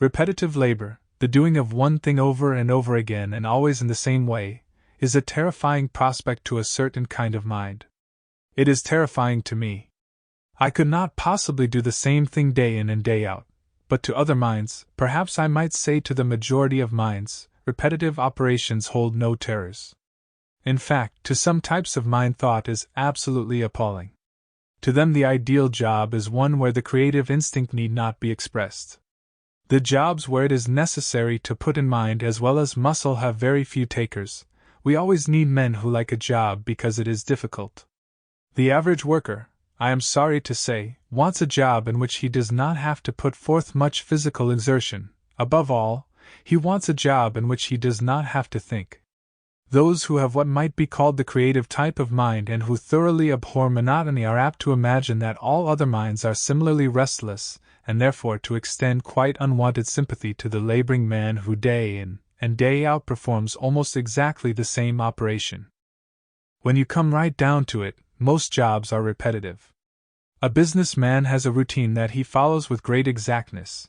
Repetitive labor, the doing of one thing over and over again and always in the same way, is a terrifying prospect to a certain kind of mind. It is terrifying to me. I could not possibly do the same thing day in and day out, but to other minds, perhaps I might say to the majority of minds, repetitive operations hold no terrors. In fact, to some types of mind thought is absolutely appalling. To them the ideal job is one where the creative instinct need not be expressed. The jobs where it is necessary to put in mind as well as muscle have very few takers. We always need men who like a job because it is difficult. The average worker, I am sorry to say, wants a job in which he does not have to put forth much physical exertion. Above all, he wants a job in which he does not have to think. Those who have what might be called the creative type of mind and who thoroughly abhor monotony are apt to imagine that all other minds are similarly restless, and therefore to extend quite unwanted sympathy to the laboring man who day in and day out performs almost exactly the same operation. When you come right down to it, most jobs are repetitive. A businessman has a routine that he follows with great exactness.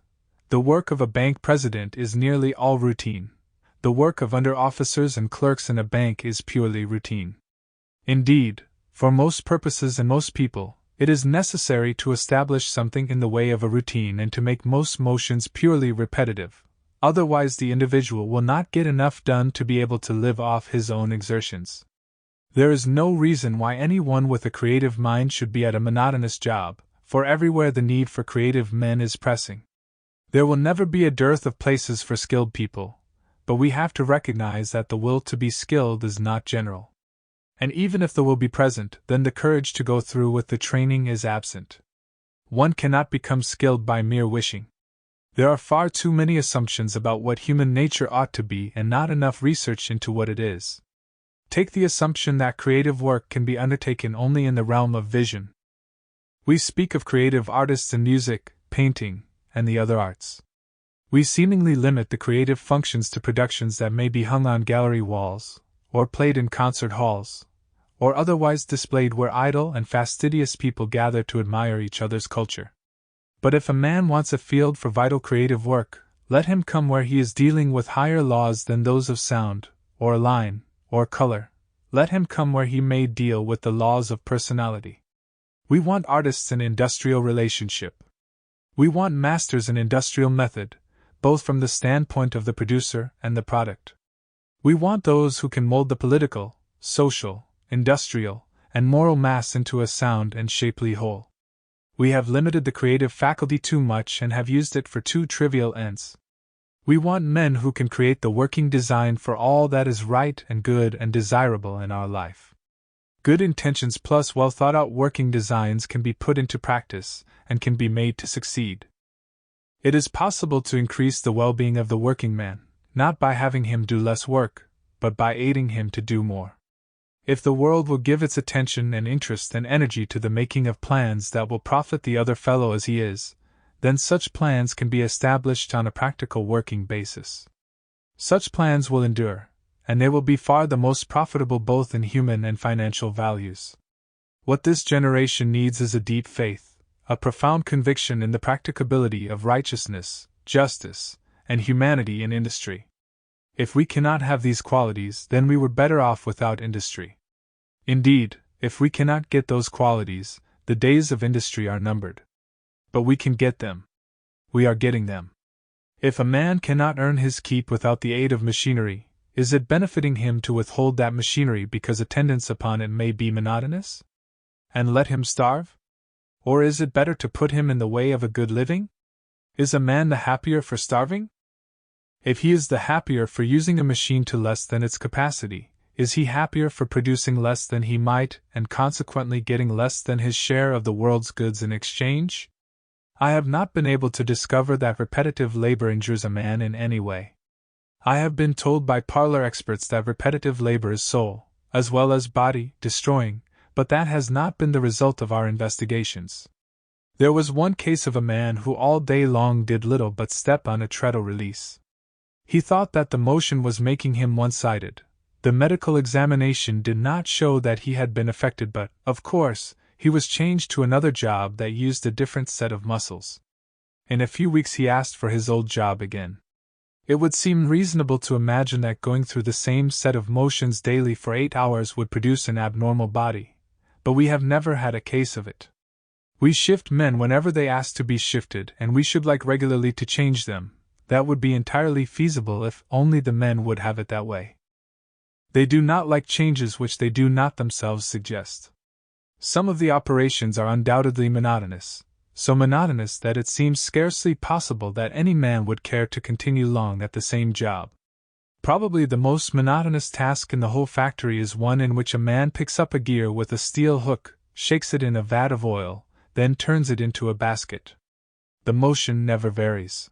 The work of a bank president is nearly all routine. The work of under-officers and clerks in a bank is purely routine. Indeed, for most purposes and most people, it is necessary to establish something in the way of a routine and to make most motions purely repetitive. Otherwise the individual will not get enough done to be able to live off his own exertions. There is no reason why anyone with a creative mind should be at a monotonous job, for everywhere the need for creative men is pressing. There will never be a dearth of places for skilled people, but we have to recognize that the will to be skilled is not general. And even if the will be present, then the courage to go through with the training is absent. One cannot become skilled by mere wishing. There are far too many assumptions about what human nature ought to be and not enough research into what it is. Take the assumption that creative work can be undertaken only in the realm of vision. We speak of creative artists in music, painting, and the other arts. We seemingly limit the creative functions to productions that may be hung on gallery walls, or played in concert halls, or otherwise displayed where idle and fastidious people gather to admire each other's culture. But if a man wants a field for vital creative work, let him come where he is dealing with higher laws than those of sound, or line, or color. Let him come where he may deal with the laws of personality. We want artists in industrial relationship. We want masters in industrial method, both from the standpoint of the producer and the product. We want those who can mold the political, social, industrial, and moral mass into a sound and shapely whole. We have limited the creative faculty too much and have used it for too trivial ends. We want men who can create the working design for all that is right and good and desirable in our life. Good intentions plus well-thought-out working designs can be put into practice and can be made to succeed. It is possible to increase the well-being of the working man, not by having him do less work, but by aiding him to do more. If the world will give its attention and interest and energy to the making of plans that will profit the other fellow as he is, then such plans can be established on a practical working basis. Such plans will endure, and they will be far the most profitable both in human and financial values. What this generation needs is a deep faith, a profound conviction in the practicability of righteousness, justice, and humanity in industry. If we cannot have these qualities, then we were better off without industry. Indeed, if we cannot get those qualities, the days of industry are numbered. But we can get them. We are getting them. If a man cannot earn his keep without the aid of machinery, is it benefiting him to withhold that machinery because attendance upon it may be monotonous? And let him starve? Or is it better to put him in the way of a good living? Is a man the happier for starving? If he is the happier for using a machine to less than its capacity, is he happier for producing less than he might and consequently getting less than his share of the world's goods in exchange? I have not been able to discover that repetitive labor injures a man in any way. I have been told by parlor experts that repetitive labor is soul, as well as body, destroying, but that has not been the result of our investigations. There was one case of a man who all day long did little but step on a treadle release. He thought that the motion was making him one-sided. The medical examination did not show that he had been affected, but, of course, he was changed to another job that used a different set of muscles. In a few weeks he asked for his old job again. It would seem reasonable to imagine that going through the same set of motions daily for 8 hours would produce an abnormal body, but we have never had a case of it. We shift men whenever they ask to be shifted, and we should like regularly to change them. That would be entirely feasible if only the men would have it that way. They do not like changes which they do not themselves suggest. Some of the operations are undoubtedly monotonous, so monotonous that it seems scarcely possible that any man would care to continue long at the same job. Probably the most monotonous task in the whole factory is one in which a man picks up a gear with a steel hook, shakes it in a vat of oil, then turns it into a basket. The motion never varies.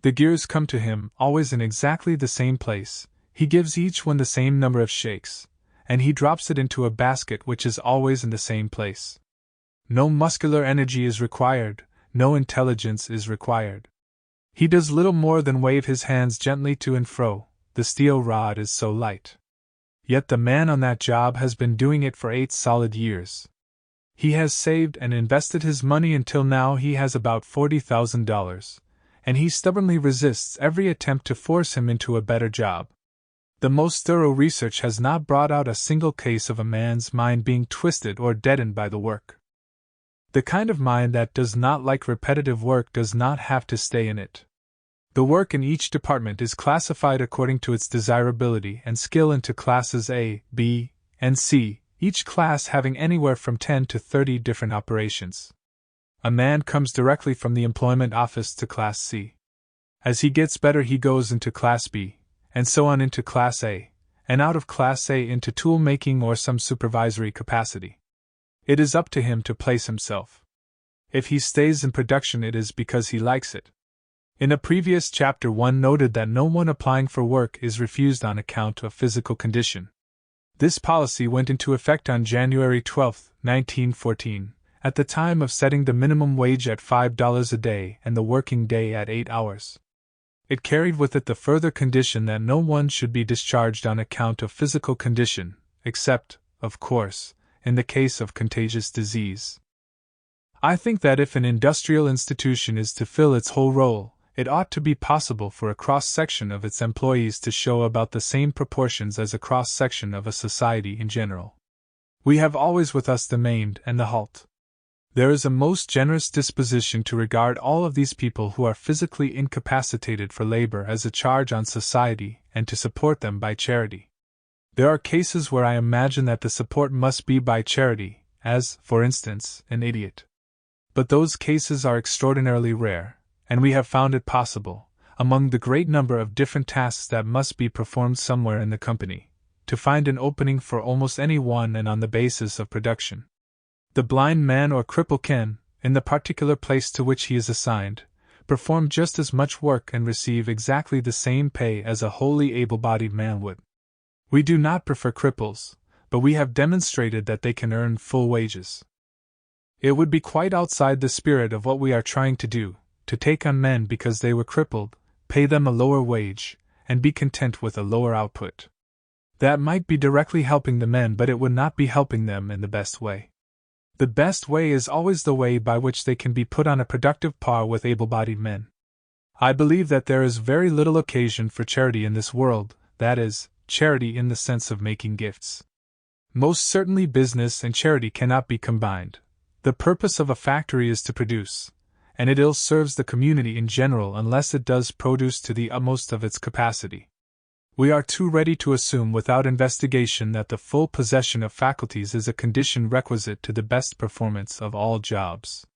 The gears come to him, always in exactly the same place. He gives each one the same number of shakes, and he drops it into a basket which is always in the same place. No muscular energy is required, no intelligence is required. He does little more than wave his hands gently to and fro, the steel rod is so light. Yet the man on that job has been doing it for 8 solid years. He has saved and invested his money until now he has about $40,000, and he stubbornly resists every attempt to force him into a better job. The most thorough research has not brought out a single case of a man's mind being twisted or deadened by the work. The kind of mind that does not like repetitive work does not have to stay in it. The work in each department is classified according to its desirability and skill into classes A, B, and C, each class having anywhere from 10 to 30 different operations. A man comes directly from the employment office to Class C. As he gets better he goes into Class B, and so on into Class A, and out of Class A into tool-making or some supervisory capacity. It is up to him to place himself. If he stays in production it is because he likes it. In a previous chapter one noted that no one applying for work is refused on account of physical condition. This policy went into effect on January 12, 1914, at the time of setting the minimum wage at $5 a day and the working day at 8 hours. It carried with it the further condition that no one should be discharged on account of physical condition, except, of course, in the case of contagious disease. I think that if an industrial institution is to fill its whole role, it ought to be possible for a cross-section of its employees to show about the same proportions as a cross-section of a society in general. We have always with us the maimed and the halt. There is a most generous disposition to regard all of these people who are physically incapacitated for labor as a charge on society and to support them by charity. There are cases where I imagine that the support must be by charity, as, for instance, an idiot. But those cases are extraordinarily rare, and we have found it possible, among the great number of different tasks that must be performed somewhere in the company, to find an opening for almost any one and on the basis of production. The blind man or cripple can, in the particular place to which he is assigned, perform just as much work and receive exactly the same pay as a wholly able-bodied man would. We do not prefer cripples, but we have demonstrated that they can earn full wages. It would be quite outside the spirit of what we are trying to do, to take on men because they were crippled, pay them a lower wage, and be content with a lower output. That might be directly helping the men, but it would not be helping them in the best way. The best way is always the way by which they can be put on a productive par with able-bodied men. I believe that there is very little occasion for charity in this world, that is, charity in the sense of making gifts. Most certainly business and charity cannot be combined. The purpose of a factory is to produce, and it ill serves the community in general unless it does produce to the utmost of its capacity. We are too ready to assume without investigation that the full possession of faculties is a condition requisite to the best performance of all jobs.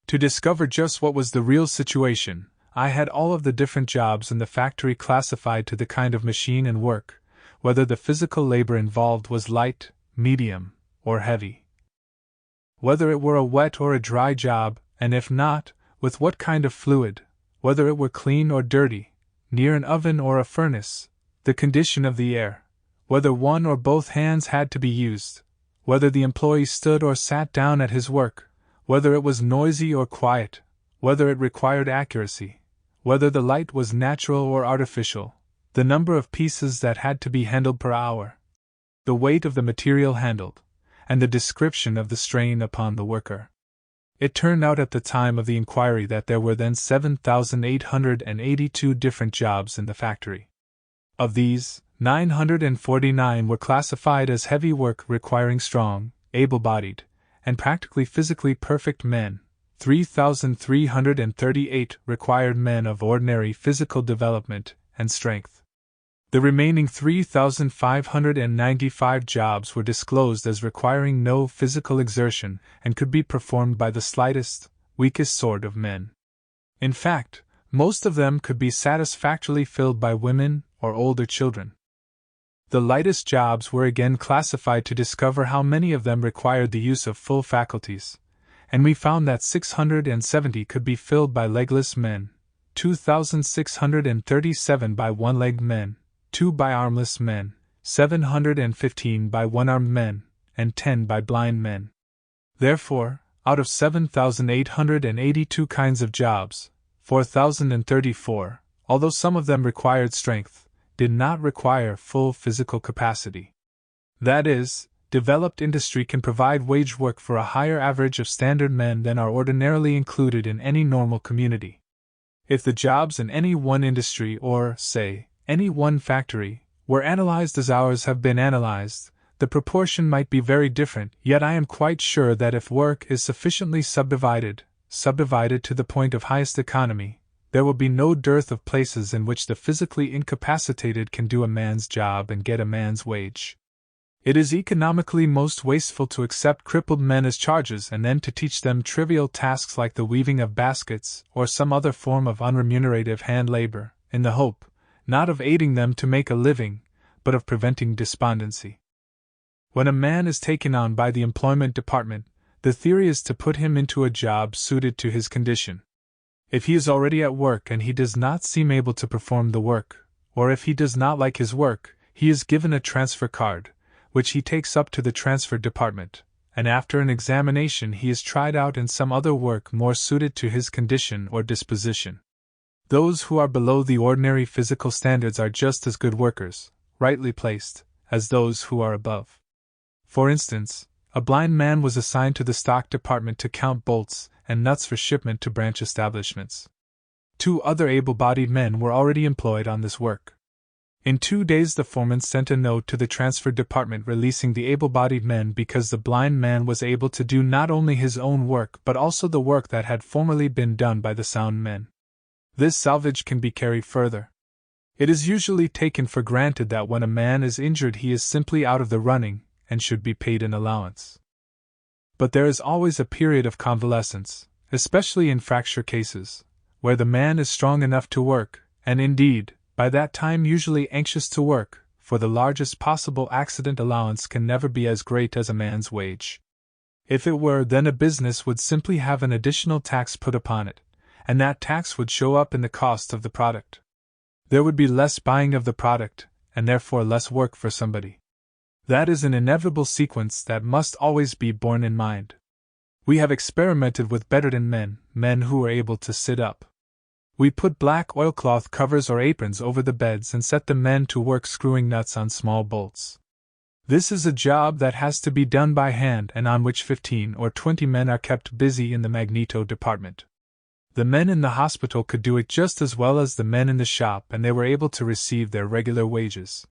To discover just what was the real situation, I had all of the different jobs in the factory classified to the kind of machine and work, whether the physical labor involved was light, medium, or heavy. Whether it were a wet or a dry job, and if not, with what kind of fluid, whether it were clean or dirty, near an oven or a furnace, the condition of the air, whether one or both hands had to be used, whether the employee stood or sat down at his work, whether it was noisy or quiet, whether it required accuracy, whether the light was natural or artificial, the number of pieces that had to be handled per hour, the weight of the material handled, and the description of the strain upon the worker. It turned out at the time of the inquiry that there were then 7,882 different jobs in the factory. Of these, 949 were classified as heavy work requiring strong, able-bodied, and practically physically perfect men. 3,338 required men of ordinary physical development and strength. The remaining 3,595 jobs were disclosed as requiring no physical exertion and could be performed by the slightest, weakest sort of men. In fact, most of them could be satisfactorily filled by women or older children. The lightest jobs were again classified to discover how many of them required the use of full faculties, and we found that 670 could be filled by legless men, 2,637 by one-legged men, 2 by armless men, 715 by one-armed men, and 10 by blind men. Therefore, out of 7,882 kinds of jobs, 4,034, although some of them required strength, did not require full physical capacity. That is, developed industry can provide wage work for a higher average of standard men than are ordinarily included in any normal community. If the jobs in any one industry or, say, any one factory were analyzed as ours have been analyzed, the proportion might be very different, yet I am quite sure that if work is sufficiently subdivided to the point of highest economy, there will be no dearth of places in which the physically incapacitated can do a man's job and get a man's wage. It is economically most wasteful to accept crippled men as charges and then to teach them trivial tasks like the weaving of baskets or some other form of unremunerative hand labor, in the hope, not of aiding them to make a living, but of preventing despondency. When a man is taken on by the employment department, the theory is to put him into a job suited to his condition. If he is already at work and he does not seem able to perform the work, or if he does not like his work, he is given a transfer card, which he takes up to the transfer department, and after an examination he is tried out in some other work more suited to his condition or disposition. Those who are below the ordinary physical standards are just as good workers, rightly placed, as those who are above. For instance, a blind man was assigned to the stock department to count bolts and nuts for shipment to branch establishments. 2 other able-bodied men were already employed on this work. In 2 days the foreman sent a note to the transfer department releasing the able-bodied men because the blind man was able to do not only his own work but also the work that had formerly been done by the sound men. This salvage can be carried further. It is usually taken for granted that when a man is injured he is simply out of the running and should be paid an allowance. But there is always a period of convalescence, especially in fracture cases, where the man is strong enough to work, and indeed, by that time usually anxious to work, for the largest possible accident allowance can never be as great as a man's wage. If it were, then a business would simply have an additional tax put upon it, and that tax would show up in the cost of the product. There would be less buying of the product, and therefore less work for somebody. That is an inevitable sequence that must always be borne in mind. We have experimented with bedridden men who are able to sit up. We put black oilcloth covers or aprons over the beds and set the men to work screwing nuts on small bolts. This is a job that has to be done by hand and on which 15 or 20 men are kept busy in the magneto department. The men in the hospital could do it just as well as the men in the shop, and they were able to receive their regular wages.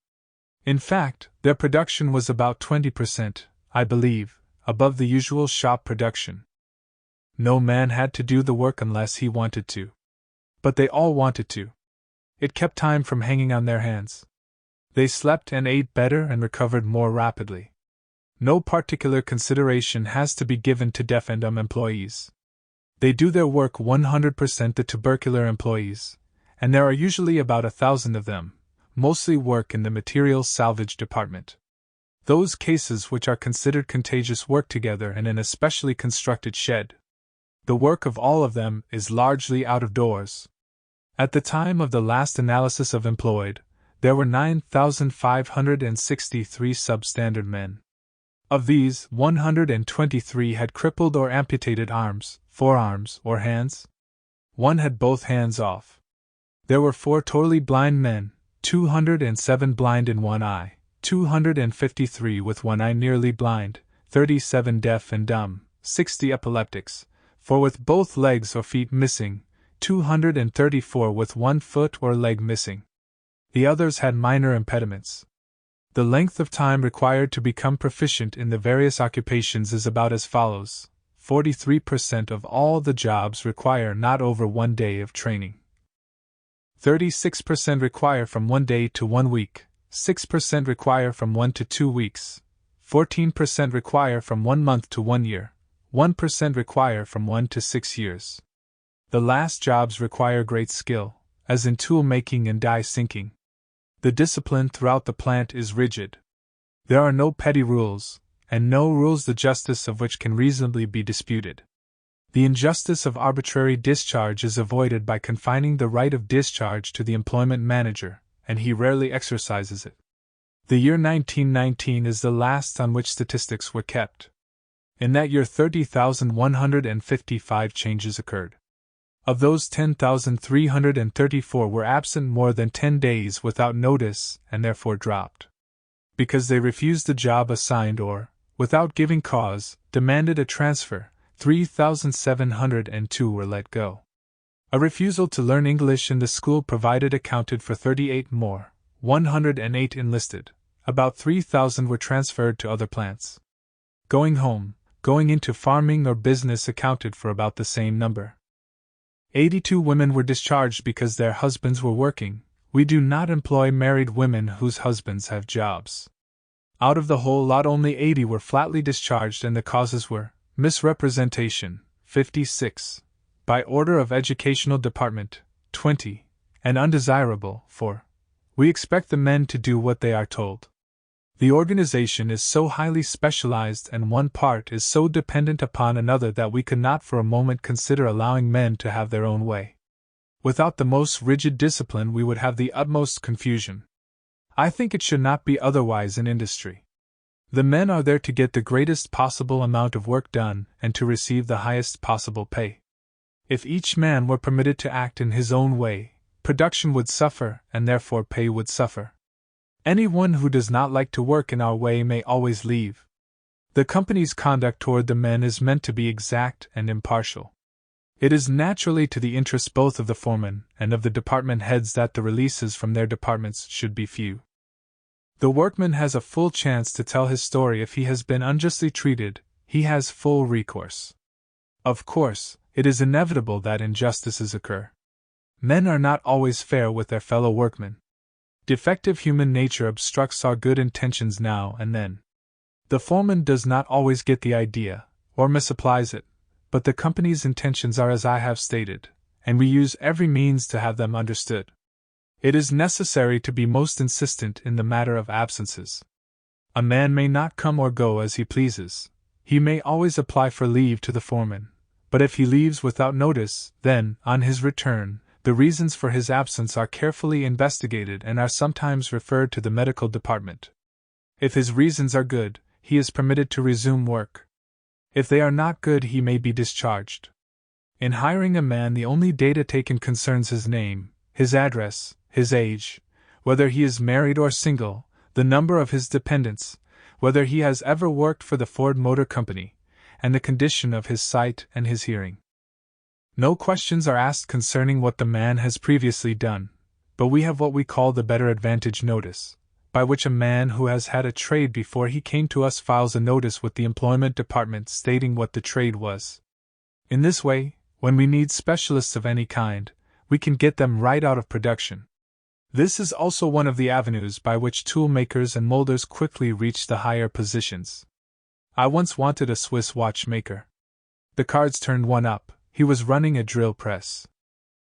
In fact, their production was about 20%, I believe, above the usual shop production. No man had to do the work unless he wanted to. But they all wanted to. It kept time from hanging on their hands. They slept and ate better and recovered more rapidly. No particular consideration has to be given to deaf and dumb employees. They do their work 100%. The tubercular employees, and there are usually about 1,000 of them, mostly work in the materials salvage department. Those cases which are considered contagious work together in an especially constructed shed. The work of all of them is largely out of doors. At the time of the last analysis of employed, there were 9,563 substandard men. Of these, 123 had crippled or amputated arms, forearms, or hands. 1 had both hands off. There were 4 totally blind men, 207 blind in one eye, 253 with one eye nearly blind, 37 deaf and dumb, 60 epileptics, 4 with both legs or feet missing, 234 with one foot or leg missing. The others had minor impediments. The length of time required to become proficient in the various occupations is about as follows: 43% of all the jobs require not over 1 day of training. 36% require from 1 day to 1 week, 6% require from 1 to 2 weeks, 14% require from 1 month to 1 year, 1% require from 1 to 6 years. The last jobs require great skill, as in tool making and die sinking. The discipline throughout the plant is rigid. There are no petty rules, and no rules the justice of which can reasonably be disputed. The injustice of arbitrary discharge is avoided by confining the right of discharge to the employment manager, and he rarely exercises it. The year 1919 is the last on which statistics were kept. In that year 30,155 changes occurred. Of those 10,334 were absent more than 10 days without notice and therefore dropped. Because they refused the job assigned or, without giving cause, demanded a transfer, 3,702 were let go. A refusal to learn English in the school provided accounted for 38 more, 108 enlisted, about 3,000 were transferred to other plants. Going home, going into farming or business accounted for about the same number. 82 women were discharged because their husbands were working. We do not employ married women whose husbands have jobs. Out of the whole lot, only 80 were flatly discharged, and the causes were misrepresentation, 56, by order of Educational Department, 20, and undesirable, 4. We expect the men to do what they are told. The organization is so highly specialized and one part is so dependent upon another that we could not for a moment consider allowing men to have their own way. Without the most rigid discipline, we would have the utmost confusion. I think it should not be otherwise in industry. The men are there to get the greatest possible amount of work done and to receive the highest possible pay. If each man were permitted to act in his own way, production would suffer and therefore pay would suffer. Anyone who does not like to work in our way may always leave. The company's conduct toward the men is meant to be exact and impartial. It is naturally to the interest both of the foremen and of the department heads that the releases from their departments should be few. The workman has a full chance to tell his story if he has been unjustly treated, he has full recourse. Of course, it is inevitable that injustices occur. Men are not always fair with their fellow workmen. Defective human nature obstructs our good intentions now and then. The foreman does not always get the idea, or misapplies it, but the company's intentions are as I have stated, and we use every means to have them understood. It is necessary to be most insistent in the matter of absences. A man may not come or go as he pleases. He may always apply for leave to the foreman, but if he leaves without notice, then, on his return, the reasons for his absence are carefully investigated and are sometimes referred to the medical department. If his reasons are good, he is permitted to resume work. If they are not good, he may be discharged. In hiring a man, the only data taken concerns his name, his address, his age, whether he is married or single, the number of his dependents, whether he has ever worked for the Ford Motor Company, and the condition of his sight and his hearing. No questions are asked concerning what the man has previously done, but we have what we call the better advantage notice, by which a man who has had a trade before he came to us files a notice with the employment department stating what the trade was. In this way, when we need specialists of any kind, we can get them right out of production. This is also one of the avenues by which tool makers and molders quickly reach the higher positions. I once wanted a Swiss watchmaker. The cards turned one up. He was running a drill press.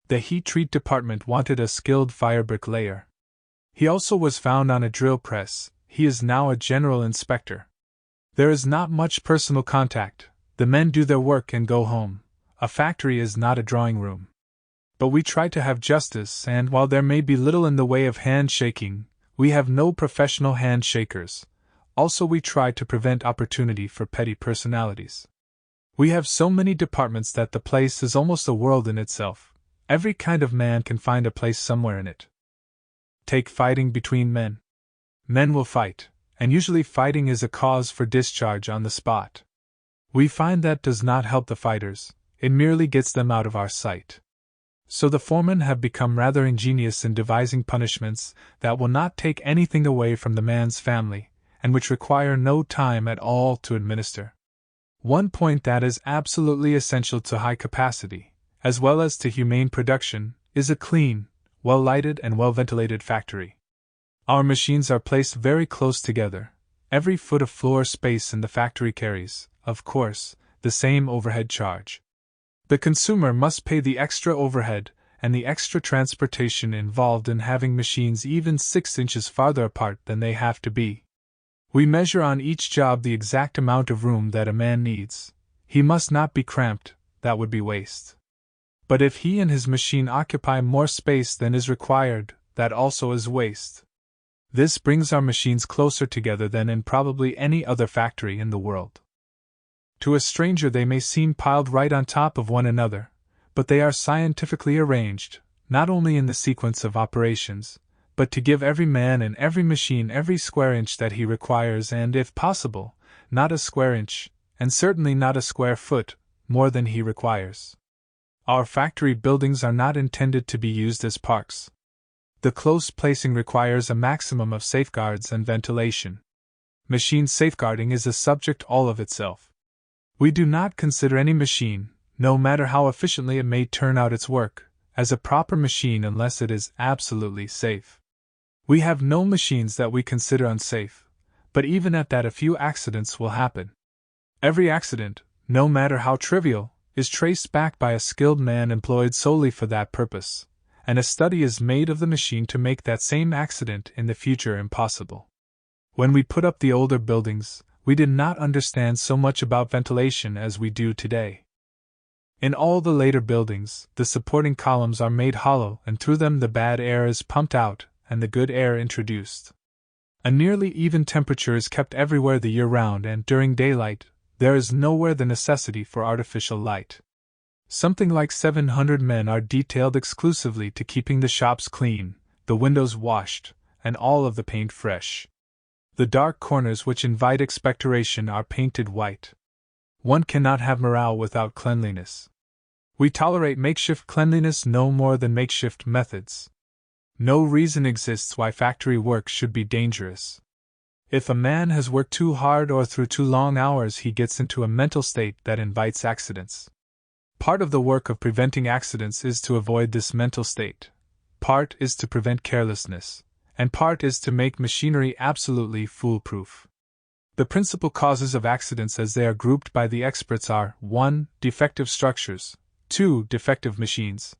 The heat treat department wanted a skilled fire bricklayer. He also was found on a drill press. He is now a general inspector. There is not much personal contact. The men do their work and go home. A factory is not a drawing room. But we try to have justice, and while there may be little in the way of handshaking, we have no professional handshakers. Also, we try to prevent opportunity for petty personalities. We have so many departments that the place is almost a world in itself. Every kind of man can find a place somewhere in it. Take fighting between men. Men will fight, and usually fighting is a cause for discharge on the spot. We find that does not help the fighters, it merely gets them out of our sight. So the foremen have become rather ingenious in devising punishments that will not take anything away from the man's family, and which require no time at all to administer. One point that is absolutely essential to high capacity, as well as to humane production, is a clean, well-lighted and well-ventilated factory. Our machines are placed very close together. Every foot of floor space in the factory carries, of course, the same overhead charge. The consumer must pay the extra overhead and the extra transportation involved in having machines even 6 inches farther apart than they have to be. We measure on each job the exact amount of room that a man needs. He must not be cramped, that would be waste. But if he and his machine occupy more space than is required, that also is waste. This brings our machines closer together than in probably any other factory in the world. To a stranger they may seem piled right on top of one another, but they are scientifically arranged, not only in the sequence of operations, but to give every man and every machine every square inch that he requires and, if possible, not a square inch, and certainly not a square foot, more than he requires. Our factory buildings are not intended to be used as parks. The close placing requires a maximum of safeguards and ventilation. Machine safeguarding is a subject all of itself. We do not consider any machine, no matter how efficiently it may turn out its work, as a proper machine unless it is absolutely safe. We have no machines that we consider unsafe, but even at that a few accidents will happen. Every accident, no matter how trivial, is traced back by a skilled man employed solely for that purpose, and a study is made of the machine to make that same accident in the future impossible. When we put up the older buildings, we did not understand so much about ventilation as we do today. In all the later buildings, the supporting columns are made hollow and through them the bad air is pumped out and the good air introduced. A nearly even temperature is kept everywhere the year round, and during daylight, there is nowhere the necessity for artificial light. Something like 700 men are detailed exclusively to keeping the shops clean, the windows washed, and all of the paint fresh. The dark corners which invite expectoration are painted white. One cannot have morale without cleanliness. We tolerate makeshift cleanliness no more than makeshift methods. No reason exists why factory work should be dangerous. If a man has worked too hard or through too long hours, he gets into a mental state that invites accidents. Part of the work of preventing accidents is to avoid this mental state. Part is to prevent carelessness, and part is to make machinery absolutely foolproof. The principal causes of accidents as they are grouped by the experts are 1. Defective structures, 2. Defective machines,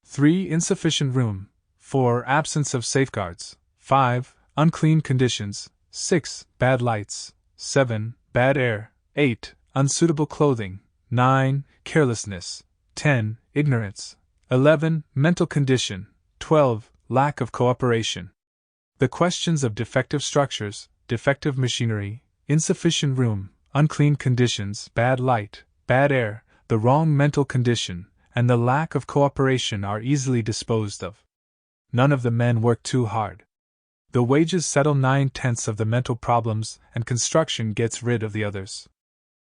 3. Insufficient room, 4. Absence of safeguards, 5. Unclean conditions, 6. Bad lights, 7. Bad air, 8. Unsuitable clothing, 9. Carelessness, 10. Ignorance, 11. Mental condition, 12. Lack of cooperation. The questions of defective structures, defective machinery, insufficient room, unclean conditions, bad light, bad air, the wrong mental condition, and the lack of cooperation are easily disposed of. None of the men work too hard. The wages settle 9/10 of the mental problems, and construction gets rid of the others.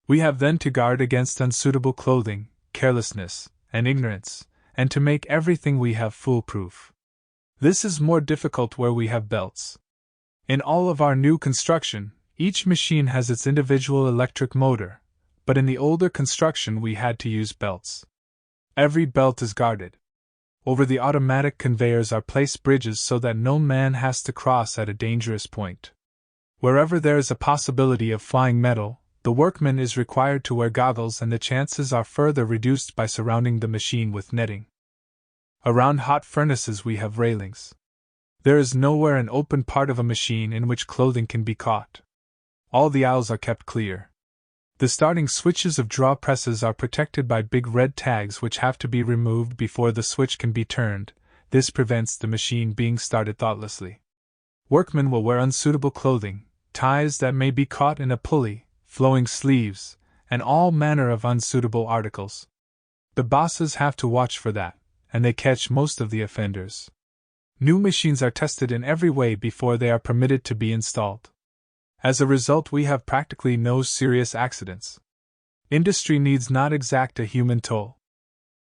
We have then to guard against unsuitable clothing, carelessness, and ignorance, and to make everything we have foolproof. This is more difficult where we have belts. In all of our new construction, each machine has its individual electric motor, but in the older construction we had to use belts. Every belt is guarded. Over the automatic conveyors are placed bridges so that no man has to cross at a dangerous point. Wherever there is a possibility of flying metal, the workman is required to wear goggles, and the chances are further reduced by surrounding the machine with netting. Around hot furnaces we have railings. There is nowhere an open part of a machine in which clothing can be caught. All the aisles are kept clear. The starting switches of draw presses are protected by big red tags which have to be removed before the switch can be turned. This prevents the machine being started thoughtlessly. Workmen will wear unsuitable clothing, ties that may be caught in a pulley, flowing sleeves, and all manner of unsuitable articles. The bosses have to watch for that, and they catch most of the offenders. New machines are tested in every way before they are permitted to be installed. As a result, we have practically no serious accidents. Industry needs not exact a human toll.